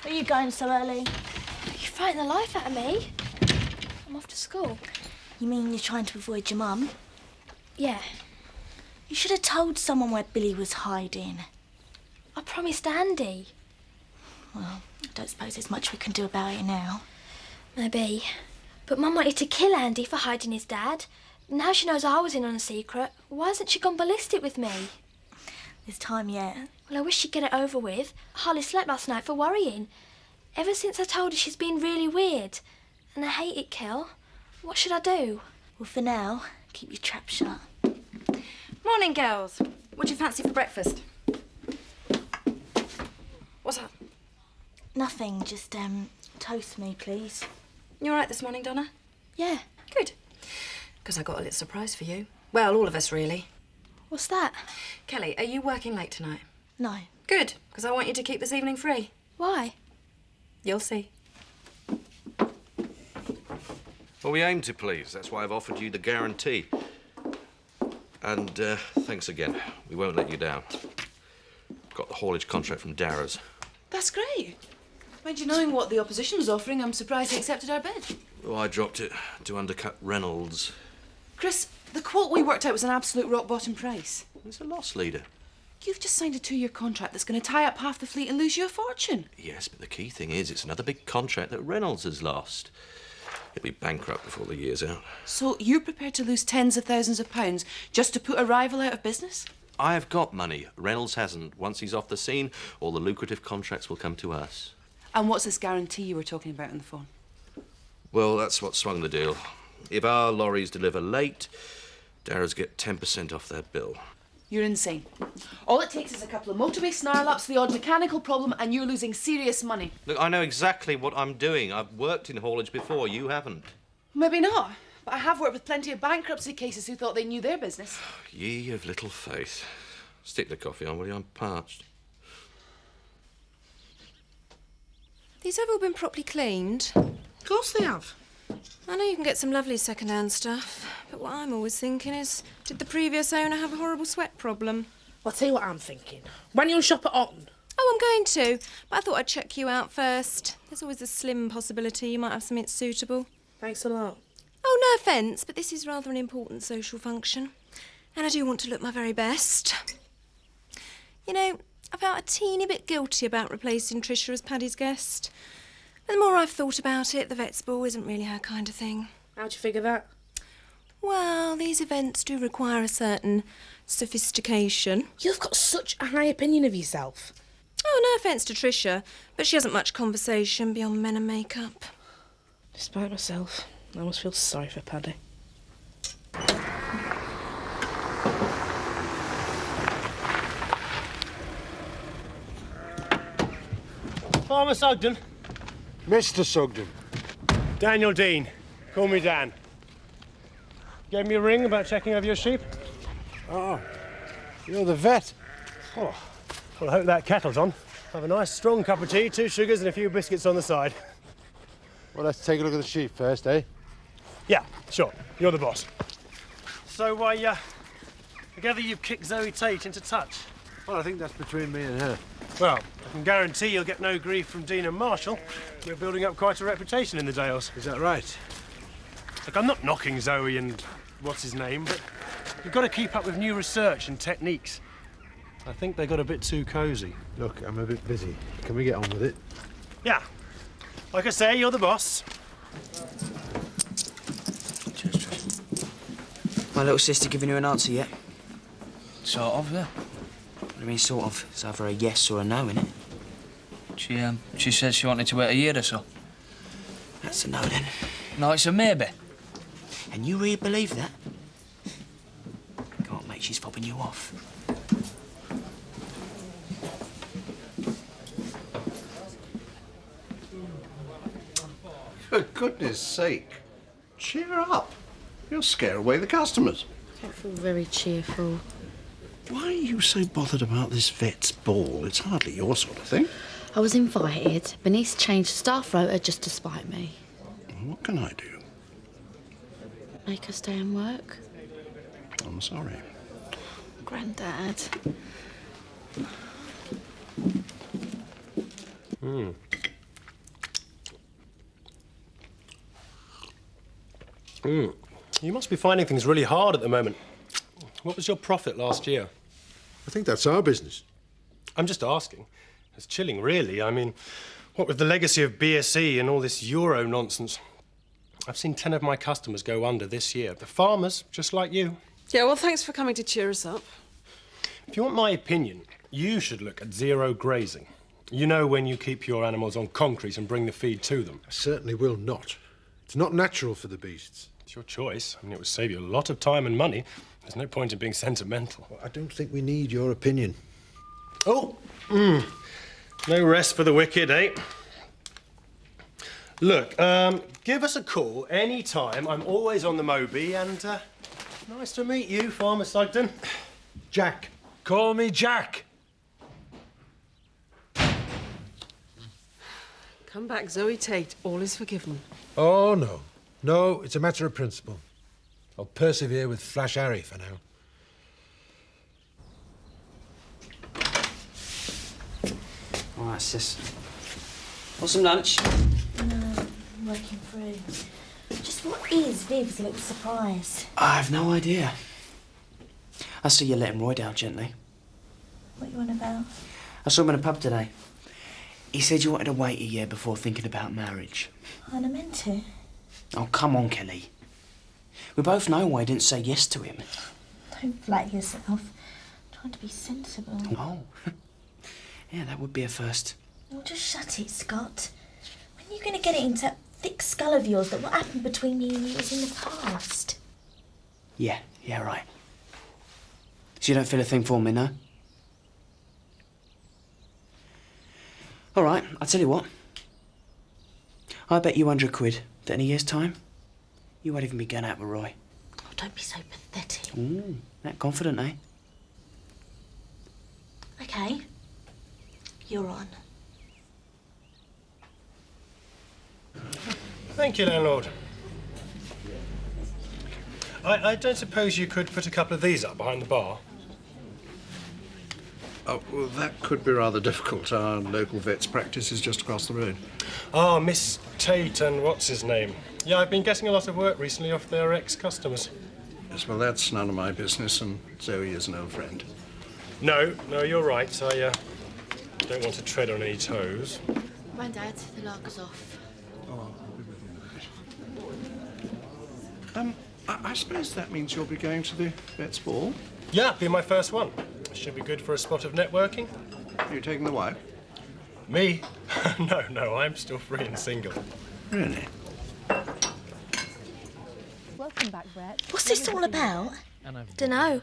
Where are you going so early? You frighten the life out of me. I'm off to school. You mean you're trying to avoid your mum? Yeah. You should have told someone where Billy was hiding. I promised Andy. Well, I don't suppose there's much we can do about it now. Maybe. But Mum wanted to kill Andy for hiding his dad. Now she knows I was in on a secret. Why hasn't she gone ballistic with me? There's time yet. Well, I wish she'd get it over with. I hardly slept last night for worrying. Ever since I told her she's been really weird. And I hate it, Kel. What should I do? Well, for now, keep your trap shut. Morning, girls. What do you fancy for breakfast? What's that? Nothing, just, toast me, please. You all right this morning, Donna? Yeah. Good. Because I got a little surprise for you. Well, all of us, really. What's that? Kelly, are you working late tonight? No. Good, because I want you to keep this evening free. Why? You'll see. Well, we aim to please. That's why I've offered you the guarantee. And thanks again. We won't let you down. Got the haulage contract from Darrow's. That's great. Mind you, knowing what the opposition was offering, I'm surprised they accepted our bid. Oh, I dropped it to undercut Reynolds. Chris, the quote we worked out was an absolute rock-bottom price. He's a loss leader. You've just signed a 2-year contract that's going to tie up half the fleet and lose you a fortune. Yes, but the key thing is it's another big contract that Reynolds has lost. He'll be bankrupt before the year's out. So you're prepared to lose tens of thousands of pounds just to put a rival out of business? I've got money. Reynolds hasn't. Once he's off the scene, all the lucrative contracts will come to us. And what's this guarantee you were talking about on the phone? Well, that's what swung the deal. If our lorries deliver late, Darrow's get 10% off their bill. You're insane. All it takes is a couple of motorway snarl-ups, the odd mechanical problem, and you're losing serious money. Look, I know exactly what I'm doing. I've worked in haulage before. You haven't. Maybe not, but I have worked with plenty of bankruptcy cases who thought they knew their business. Ye of little faith. Stick the coffee on, will you? I'm parched. These have all been properly cleaned. Of course they have. I know you can get some lovely second-hand stuff, but what I'm always thinking is, did the previous owner have a horrible sweat problem? Well, I'll tell you what I'm thinking. When you'll shop at Otten? Oh, I'm going to, but I thought I'd check you out first. There's always a slim possibility you might have something suitable. Thanks a lot. Oh, no offence, but this is rather an important social function, and I do want to look my very best. You know, I felt a teeny bit guilty about replacing Tricia as Paddy's guest. And the more I've thought about it, the vet's ball isn't really her kind of thing. How'd you figure that? Well, these events do require a certain sophistication. You've got such a high opinion of yourself. Oh, no offence to Tricia, but she hasn't much conversation beyond men and makeup. Despite myself, I almost feel sorry for Paddy. Farmer Sugden. Mr. Sugden. Daniel Dean. Call me Dan. Gave me a ring about checking over your sheep? Oh, you're the vet. Oh, well, I hope that kettle's on. Have a nice strong cup of tea, 2 sugars and a few biscuits on the side. Well, let's take a look at the sheep first, eh? Yeah, sure. You're the boss. So, I gather you've kicked Zoe Tate into touch? Well, I think that's between me and her. Well, I can guarantee you'll get no grief from Dean and Marshall. We're building up quite a reputation in the Dales. Is that right? Look, I'm not knocking Zoe and what's his name, but you've got to keep up with new research and techniques. I think they got a bit too cosy. Look, I'm a bit busy. Can we get on with it? Yeah. Like I say, you're the boss. Cheers, Trish. My little sister giving you an answer yet? Sort of, yeah. What do you mean, sort of? It's either a yes or a no, innit? She said she wanted to wait a year or so. That's a no, then. No, it's a maybe. And you really believe that? Go on, mate, she's fobbing you off. For goodness sake, cheer up. You'll scare away the customers. I don't feel very cheerful. Why are you so bothered about this vet's ball? It's hardly your sort of thing. I was invited. Bernice changed staff rota just to spite me. What can I do? Make her stay and work. I'm sorry. Grandad. You must be finding things really hard at the moment. What was your profit last year? I think that's our business. I'm just asking. It's chilling, really. I mean, what with the legacy of BSE and all this Euro nonsense? I've seen 10 of my customers go under this year. The farmers, just like you. Yeah, well, thanks for coming to cheer us up. If you want my opinion, you should look at zero grazing. You know, when you keep your animals on concrete and bring the feed to them. I certainly will not. It's not natural for the beasts. It's your choice. I mean, it would save you a lot of time and money. There's no point in being sentimental. Well, I don't think we need your opinion. Oh, no rest for the wicked, eh? Look, give us a call any time. I'm always on the Moby, and nice to meet you, Farmer Sugden. Jack. Call me Jack. Come back, Zoe Tate. All is forgiven. Oh, no. No, it's a matter of principle. I'll persevere with Flash Harry for now. All right, sis. Want some lunch? No, I'm working through. Just what is Viv's little surprise? I have no idea. I see you letting Roy down gently. What you on about? I saw him in a pub today. He said you wanted to wait a year before thinking about marriage. I'm not meant to. Oh, come on, Kelly. We both know why I didn't say yes to him. Don't flatter yourself. I'm trying to be sensible. Oh. Yeah, that would be a first. Well, just shut it, Scott. When are you going to get it into that thick skull of yours that what happened between me and you was in the past? Yeah, right. So you don't feel a thing for me, no? All right, I'll tell you what. I bet you £100 that in a year's time, you won't even be going out with Roy. Oh, don't be so pathetic. Ooh, that confident, eh? Okay. You're on. Thank you, landlord. I don't suppose you could put a couple of these up behind the bar? Oh, well, that could be rather difficult. Our local vet's practice is just across the road. Ah, Miss Tate and what's his name? Yeah, I've been getting a lot of work recently off their ex-customers. Yes, well, that's none of my business, and Zoe is an old friend. No, you're right. I don't want to tread on any toes. Grandad, the lager's off. I suppose that means you'll be going to the vet's ball? Yeah, be my first one. Should be good for a spot of networking. Are you taking the wife? Me? No, I'm still free and single. Really? Welcome back, Brett. What's this all about? Dunno.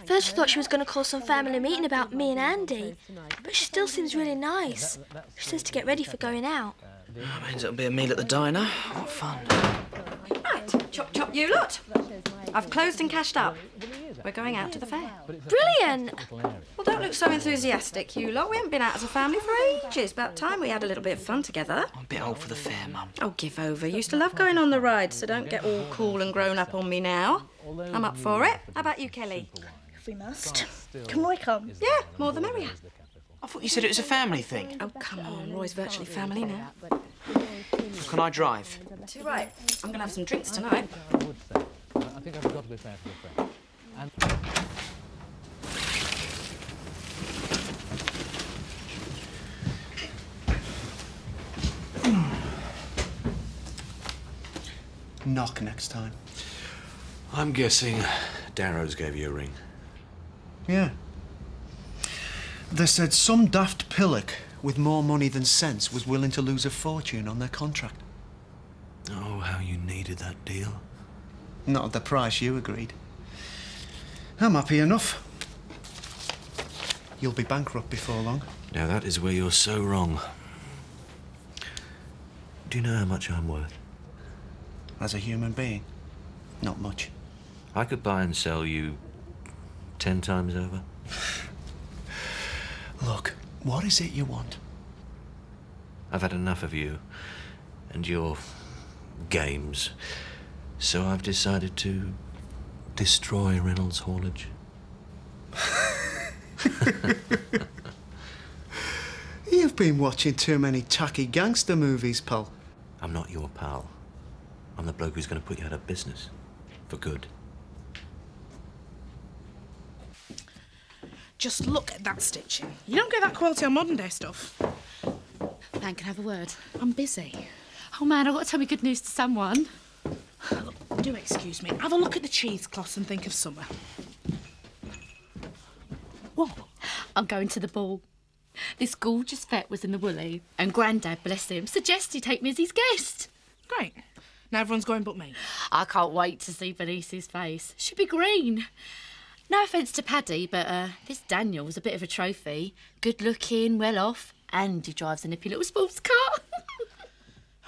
First I thought she was going to call some family meeting about me and Andy, but she still seems really nice. She says to get ready for going out. That means it'll be a meal at the diner. What fun. Right, chop chop you lot. I've closed and cashed up. We're going out to the fair. Brilliant! Well, don't look so enthusiastic, you lot. We haven't been out as a family for ages. About time we had a little bit of fun together. I'm a bit old for the fair, Mum. Oh, give over. Used to love going on the rides, so don't get all cool and grown up on me now. I'm up for it. How about you, Kelly? If we must. Can Roy come? Yeah, more the merrier. I thought you said it was a family thing. Oh, come on. Roy's virtually family now. Can I drive? Too right. I'm going to have some drinks tonight. I think I've got to be fair for the friend. Knock next time. I'm guessing Darrow's gave you a ring. Yeah. They said some daft pillock with more money than sense was willing to lose a fortune on their contract. Oh, how you needed that deal. Not at the price you agreed. I'm happy enough. You'll be bankrupt before long. Now, that is where you're so wrong. Do you know how much I'm worth? as a human being? Not much. I could buy and sell you 10 times over. Look, what is it you want? I've had enough of you and your games, so I've decided to destroy Reynolds Haulage. You've been watching too many tacky gangster movies, pal. I'm not your pal. I'm the bloke who's going to put you out of business. For good. Just look at that stitching. You don't get that quality on modern day stuff. Nan, can I have a word? I'm busy. Oh, man, I've got to tell me good news to someone. Look, do excuse me. Have a look at the cheesecloths and think of summer. What? I'm going to the ball. This gorgeous vet was in the Woolly, and Grandad, bless him, suggested he take me as his guest. Great. Now everyone's going but me. I can't wait to see Bernice's face. She'll be green. No offence to Paddy, but this Daniel's a bit of a trophy. Good looking, well off, and he drives a nippy little sports car.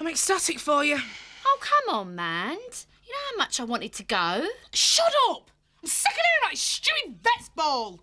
I'm ecstatic for you. Oh, come on, man. You know how much I wanted to go? Shut up! I'm sick of hearing about his stupid vet's ball.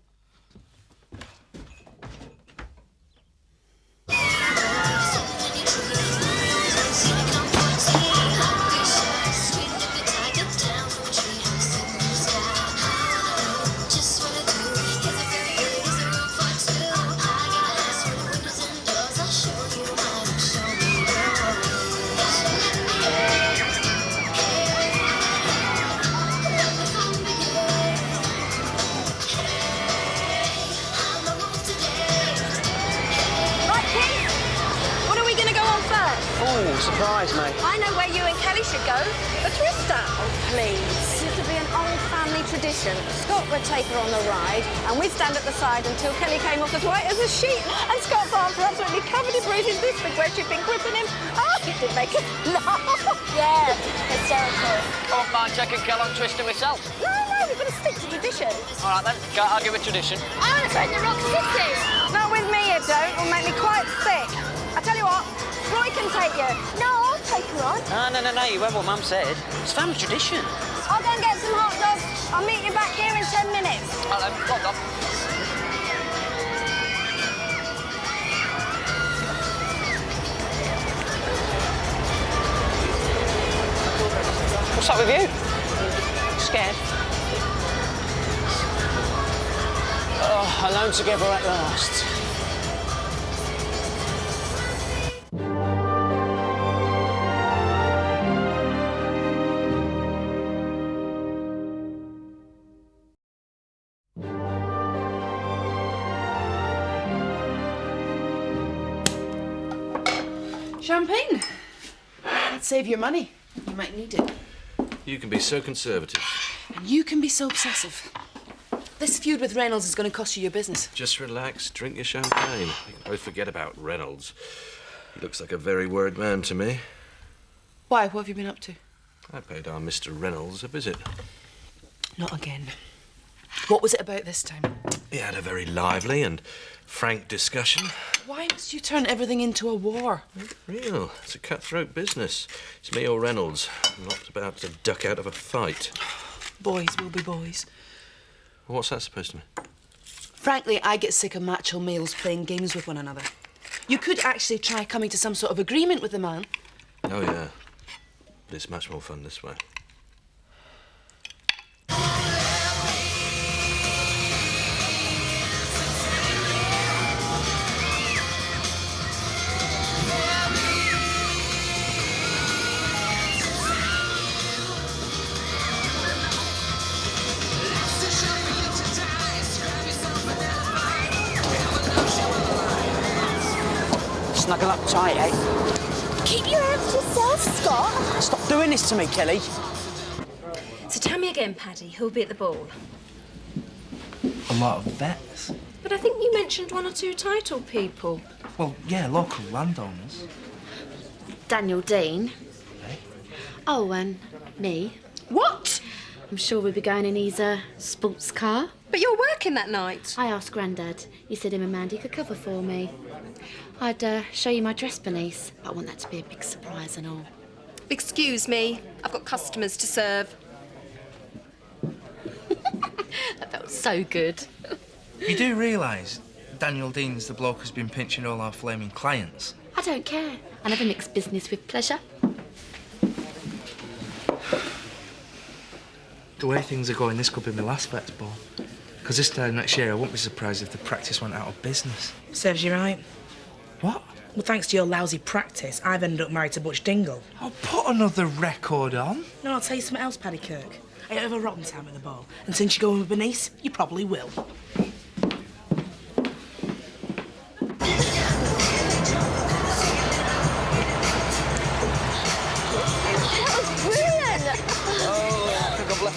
Surprise, mate. I know where you and Kelly should go. The Twister. Oh, please. It used to be an old family tradition. Scott would take her on the ride, and we'd stand at the side until Kelly came off as white as a sheet, and Scott's arms were absolutely covered in bruises this big where she'd been gripping him. Oh, it did make us laugh. Yeah, hysterical. Oh, mind taking Kel on Twister myself. No, we've got to stick to tradition. All right, then. I'll give it tradition. I want to take the Rock City. Not with me, you don't. It'll make me quite sick. I tell you what, Roy can take you. No, I'll take her on. No, you heard what Mum said. It's family tradition. I'll go and get some hot dogs. I'll meet you back here in 10 minutes. Well, then, hot dog. What's up with you? Scared? Oh, alone together at last. Champagne. That'd save your money. You might need it. You can be so conservative. And you can be so obsessive. This feud with Reynolds is going to cost you your business. Just relax, drink your champagne. You can both forget about Reynolds. He looks like a very worried man to me. Why? What have you been up to? I paid our Mr. Reynolds a visit. Not again. What was it about this time? We had a very lively and frank discussion. Why must you turn everything into a war? Real. It's a cutthroat business. It's me or Reynolds. I'm not about to duck out of a fight. Boys will be boys. What's that supposed to mean? Frankly, I get sick of macho males playing games with one another. You could actually try coming to some sort of agreement with the man. Oh, yeah. But it's much more fun this way. Snuggle up tight, eh? Keep your hands to yourself, Scott. Stop doing this to me, Kelly. So tell me again, Paddy, who'll be at the ball? A lot of vets. But I think you mentioned one or two title people. Well, yeah, local landowners. Daniel Dean. Oh, and me. What? I'm sure we'll be going in his sports car. But you're working that night. I asked Grandad. He said him and Mandy could cover for me. I'd show you my dress, Bernice. I want that to be a big surprise and all. Excuse me, I've got customers to serve. That felt so good. You do realise Daniel Dean's the bloke who's been pinching all our flaming clients? I don't care. I never mix business with pleasure. The way things are going, this could be my last vets ball. Because this time next year, I wouldn't be surprised if the practice went out of business. Serves you right. What? Well, thanks to your lousy practice, I've ended up married to Butch Dingle. I'll put another record on. No, I'll tell you something else, Paddy Kirk. I don't have a rotten time at the ball. And since you're going with Bernice, you probably will.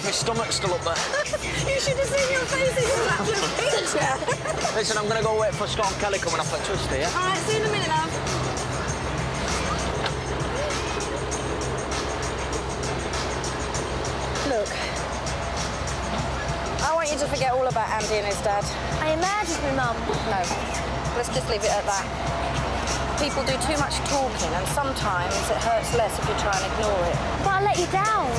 My stomach's still up there. You should have seen your faces in that picture. Listen, I'm going to go wait for Scott and Kelly coming off that twister, yeah? All right, see you in a minute, love. Look, I want you to forget all about Andy and his dad. I imagined my mum. No, let's just leave it at that. People do too much talking, and sometimes it hurts less if you try and ignore it. But I let you down.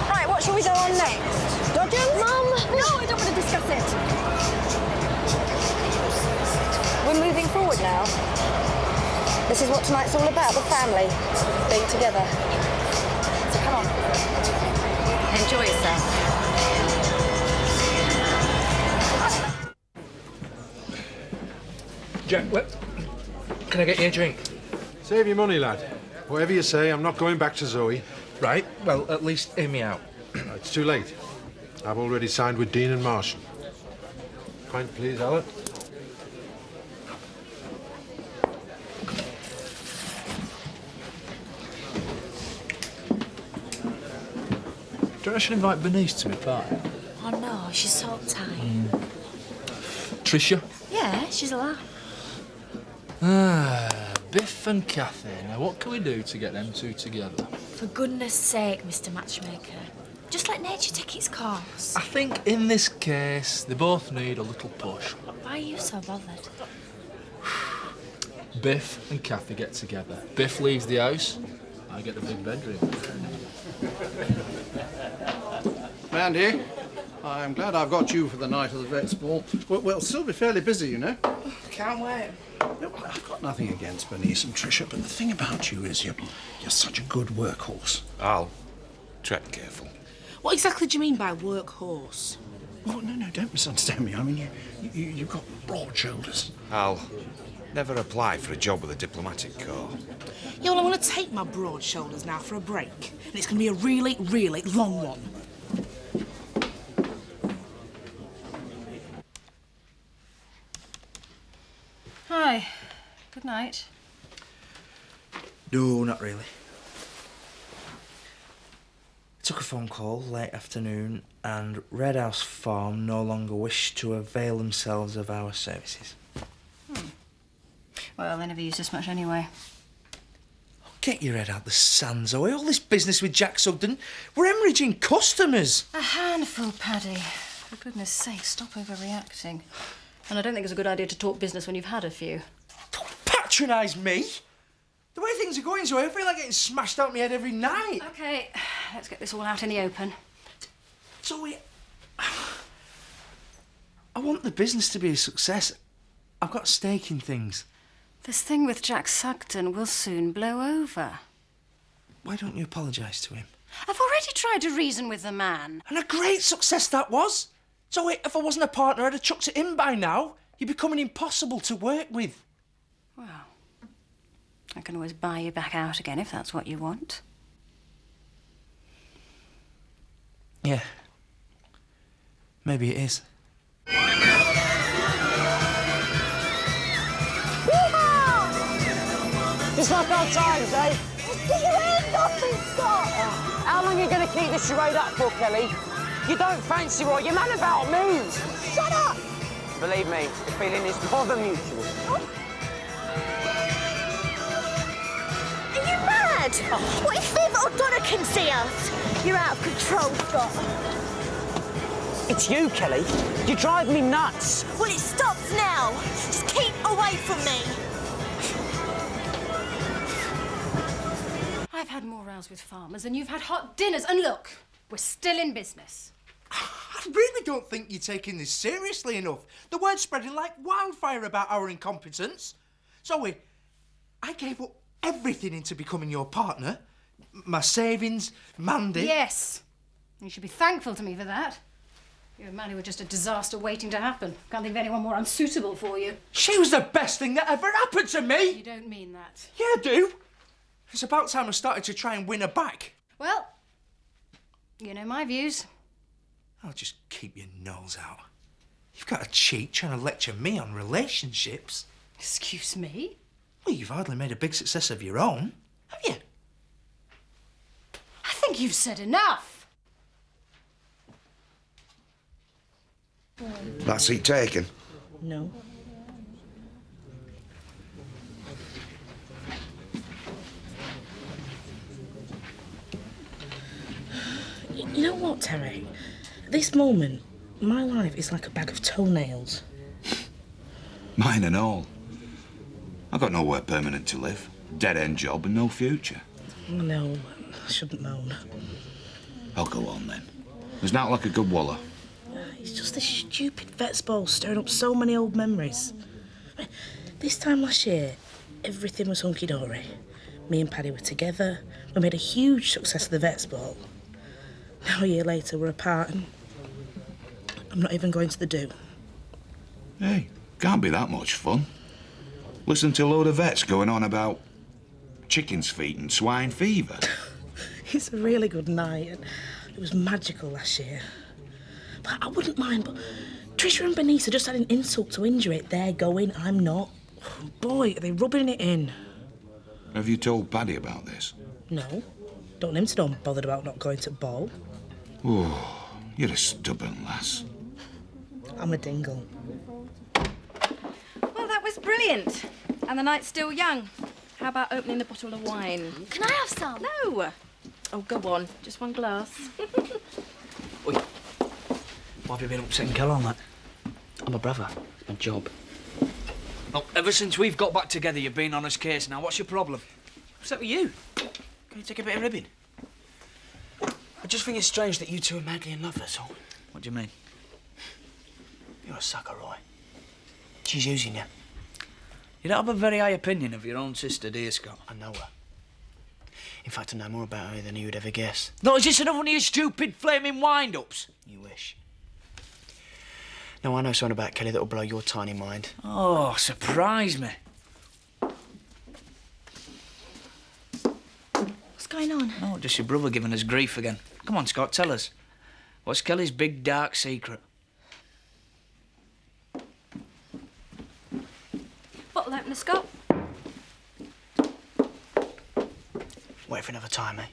Right, what shall we go on next? Dodgers? Mum! No, I don't want to discuss it. We're moving forward now. This is what tonight's all about, the family being together. So come on. Enjoy yourself. Jack, can I get you a drink? Save your money, lad. Whatever you say, I'm not going back to Zoe. Right, well, at least hear me out. It's too late. I've already signed with Dean and Marshall. Pint, please, Alan. Do you reckon I should invite Bernice to my party? Oh no, she's so uptight. Tricia? Yeah, she's alive. Biff and Kathy. Now, what can we do to get them two together? For goodness sake, Mr. Matchmaker. Just let nature take its course. I think in this case, they both need a little push. Why are you so bothered? Biff and Kathy get together. Biff leaves the house, I get the big bedroom. Mandy, I'm glad I've got you for the night of the vet's ball. We'll still be fairly busy, you know. Can't wait. No, I've got nothing against Bernice and Tricia, but the thing about you is you're such a good workhorse. Al, tread careful. What exactly do you mean by workhorse? Oh, no, don't misunderstand me. I mean, you've got broad shoulders. Al, never apply for a job with a diplomatic corps. Yeah, well, I want to take my broad shoulders now for a break. And it's going to be a really, really long one. Hi. Good night. No, not really. I took a phone call late afternoon and Red House Farm no longer wish to avail themselves of our services. Well, they never used us much anyway. Get your head out the sand, Zoe. All this business with Jack Sugden, we're hemorrhaging customers. A handful, Paddy. For goodness sake, stop overreacting. And I don't think it's a good idea to talk business when you've had a few. Don't patronise me. The way things are going, Zoe, I feel like getting smashed out my head every night. OK, let's get this all out in the open. Zoe, I want the business to be a success. I've got a stake in things. This thing with Jack Sugden will soon blow over. Why don't you apologise to him? I've already tried to reason with the man. And a great success that was. Zoe, if I wasn't a partner, I'd have chucked it in by now. You're becoming impossible to work with. Well, I can always buy you back out again if that's what you want. Yeah. Maybe it is. Just like our times, eh? Get your hand off me, Scott! How long are you going to keep this charade up for, Kelly? You don't fancy what you're mad about me! Shut up! Believe me, the feeling is more than mutual. Are you mad? What if Viv or Donna can see us? You're out of control, Scott. It's you, Kelly. You drive me nuts. Well, it stops now. Just keep away from me. I've had more rows with farmers and you've had hot dinners. And look, we're still in business. I really don't think you're taking this seriously enough. The word's spreading like wildfire about our incompetence. Zoe, I gave up everything into becoming your partner. My savings, Mandy... Yes. You should be thankful to me for that. You and Mandy were just a disaster waiting to happen. Can't think of anyone more unsuitable for you. She was the best thing that ever happened to me! You don't mean that. Yeah, I do. It's about time I started to try and win her back. Well, you know my views. I'll just keep your nose out. You've got a cheat trying to lecture me on relationships. Excuse me? Well, you've hardly made a big success of your own, have you? I think you've said enough. That seat taken? No. You know what, Terry? At this moment, my life is like a bag of toenails. Mine and all. I've got nowhere permanent to live. Dead-end job and no future. No, I shouldn't moan. I'll go on then. There's not like a good wallow. It's just this stupid vet's ball stirring up so many old memories. This time last year, everything was hunky-dory. Me and Paddy were together. We made a huge success of the vet's ball. Now a year later, we're apart and I'm not even going to the do. Hey, can't be that much fun. Listen to a load of vets going on about chicken's feet and swine fever. It's a really good night and it was magical last year. But I wouldn't mind, but Tricia and Bernice are just adding insult to injury. They're going, I'm not. Boy, are they rubbing it in. Have you told Paddy about this? No. Don't want him to know I'm bothered about not going to ball. Oh, you're a stubborn lass. I'm a dingle. Well, that was brilliant. And the night's still young. How about opening a bottle of wine? Can I have some? No. Oh, go on. Just one glass. Oi. Why have you been upsetting Kel on that? I'm a brother. It's my job. Look, ever since we've got back together, you've been on his case now. What's your problem? What's up with you? Can you take a bit of ribbon? I just think it's strange that you two are madly in love, that's all. What do you mean? You're a sucker, Roy. She's using you. You don't have a very high opinion of your own sister, do you, Scott? I know her. In fact, I know more about her than you'd ever guess. No, is this another one of your stupid flaming wind-ups? You wish. No, I know something about Kelly that'll blow your tiny mind. Oh, surprise me. What's going on? Oh, just your brother giving us grief again. Come on, Scott, tell us. What's Kelly's big, dark secret? Bottle opener, Scott. Wait for another time, eh?